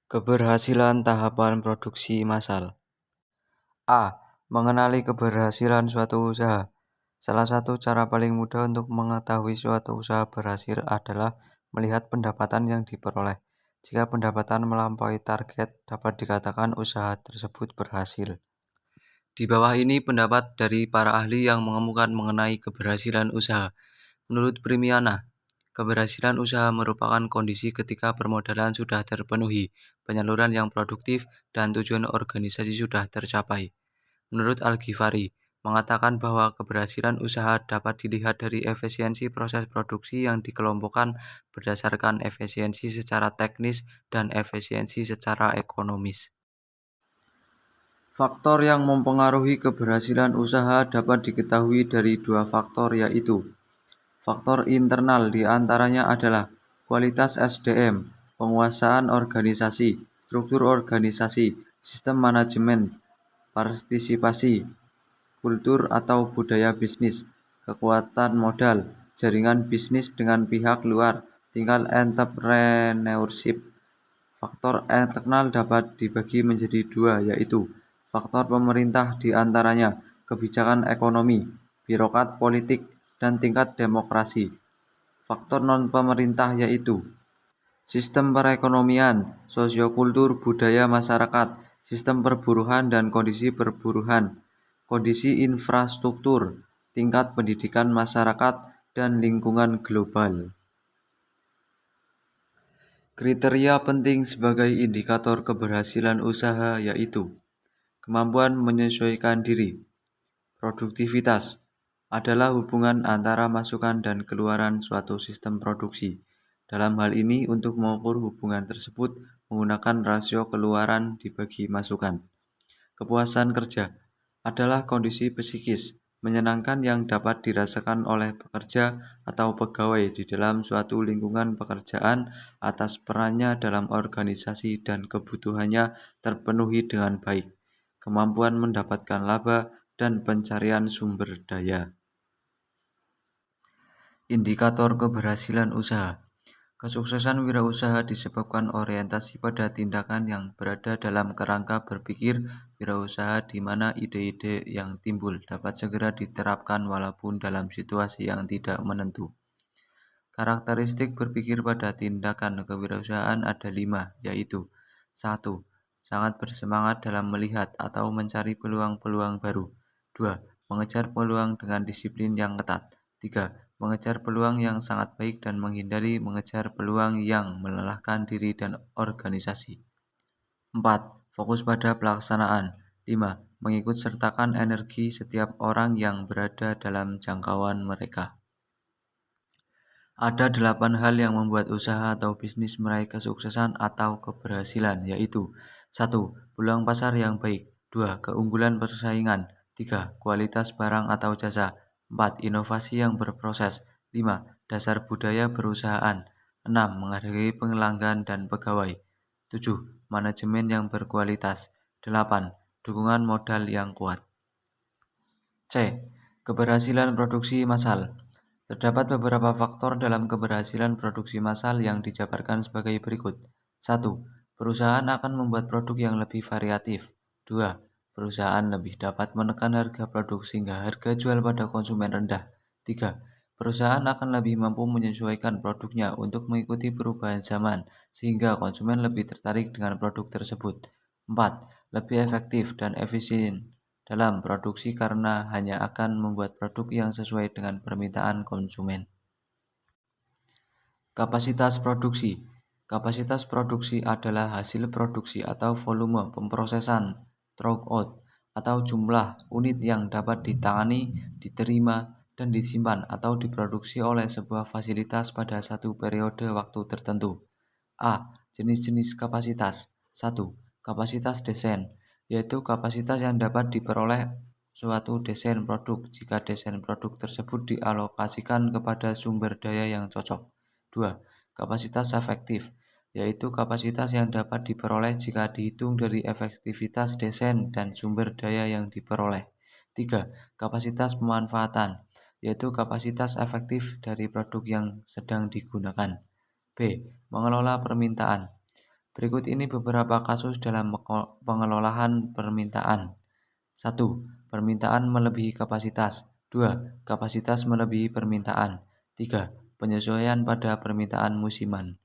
Keberhasilan tahapan produksi massal. A. Mengenali keberhasilan suatu usaha. Salah satu cara paling mudah untuk mengetahui suatu usaha berhasil adalah melihat pendapatan yang diperoleh. Jika pendapatan melampaui target, dapat dikatakan usaha tersebut berhasil. Di bawah ini pendapat dari para ahli yang mengemukakan mengenai keberhasilan usaha. Menurut Primiana, keberhasilan usaha merupakan kondisi ketika permodalan sudah terpenuhi, penyaluran yang produktif, dan tujuan organisasi sudah tercapai. Menurut Al-Ghifari, mengatakan bahwa keberhasilan usaha dapat dilihat dari efisiensi proses produksi yang dikelompokkan berdasarkan efisiensi secara teknis dan efisiensi secara ekonomis. Faktor yang mempengaruhi keberhasilan usaha dapat diketahui dari dua faktor, yaitu faktor internal, diantaranya adalah kualitas SDM, penguasaan organisasi, struktur organisasi, sistem manajemen, partisipasi, kultur atau budaya bisnis, kekuatan modal, jaringan bisnis dengan pihak luar, tingkat entrepreneurship. Faktor eksternal dapat dibagi menjadi dua, yaitu faktor pemerintah, diantaranya kebijakan ekonomi, birokrat politik, dan tingkat demokrasi. Faktor non-pemerintah yaitu sistem perekonomian, sosiokultur, budaya masyarakat, sistem perburuhan dan kondisi perburuhan, kondisi infrastruktur, tingkat pendidikan masyarakat, dan lingkungan global. Kriteria penting sebagai indikator keberhasilan usaha yaitu kemampuan menyesuaikan diri. Produktivitas adalah hubungan antara masukan dan keluaran suatu sistem produksi. Dalam hal ini, untuk mengukur hubungan tersebut menggunakan rasio keluaran dibagi masukan. Kepuasan kerja adalah kondisi psikis menyenangkan yang dapat dirasakan oleh pekerja atau pegawai di dalam suatu lingkungan pekerjaan atas perannya dalam organisasi dan kebutuhannya terpenuhi dengan baik, kemampuan mendapatkan laba, dan pencarian sumber daya. Indikator keberhasilan usaha. Kesuksesan wirausaha disebabkan orientasi pada tindakan yang berada dalam kerangka berpikir wirausaha di mana ide-ide yang timbul dapat segera diterapkan walaupun dalam situasi yang tidak menentu. Karakteristik berpikir pada tindakan kewirausahaan ada 5, yaitu 1. Sangat bersemangat dalam melihat atau mencari peluang-peluang baru. 2. Mengejar peluang dengan disiplin yang ketat. 3. Mengejar peluang yang sangat baik dan menghindari mengejar peluang yang melelahkan diri dan organisasi. 4. Fokus pada pelaksanaan. 5. Mengikut sertakan energi setiap orang yang berada dalam jangkauan mereka. Ada 8 hal yang membuat usaha atau bisnis meraih kesuksesan atau keberhasilan, yaitu 1. Peluang pasar yang baik. 2. Keunggulan persaingan. 3. Kualitas barang atau jasa. 4. Inovasi yang berproses. 5. Dasar budaya perusahaan. 6. Menghargai pelanggan dan pegawai. 7. Manajemen yang berkualitas. 8. Dukungan modal yang kuat. C. Keberhasilan produksi massal. Terdapat beberapa faktor dalam keberhasilan produksi massal yang dijabarkan sebagai berikut. 1. Perusahaan akan membuat produk yang lebih variatif. 2. Perusahaan lebih dapat menekan harga produk sehingga harga jual pada konsumen rendah. 3. Perusahaan akan lebih mampu menyesuaikan produknya untuk mengikuti perubahan zaman sehingga konsumen lebih tertarik dengan produk tersebut. 4. Lebih efektif dan efisien dalam produksi karena hanya akan membuat produk yang sesuai dengan permintaan konsumen. Kapasitas produksi. Kapasitas produksi adalah hasil produksi atau volume pemrosesan throughput atau jumlah unit yang dapat ditangani, diterima, dan disimpan atau diproduksi oleh sebuah fasilitas pada satu periode waktu tertentu. A. Jenis-jenis kapasitas. 1. Kapasitas desain, yaitu kapasitas yang dapat diperoleh suatu desain produk jika desain produk tersebut dialokasikan kepada sumber daya yang cocok. 2. Kapasitas efektif, yaitu kapasitas yang dapat diperoleh jika dihitung dari efektivitas desain dan sumber daya yang diperoleh. 3. Kapasitas pemanfaatan, yaitu kapasitas efektif dari produk yang sedang digunakan. B. Mengelola permintaan. Berikut ini beberapa kasus dalam pengelolaan permintaan. 1. Permintaan melebihi kapasitas. 2. Kapasitas melebihi permintaan. 3. Penyesuaian pada permintaan musiman.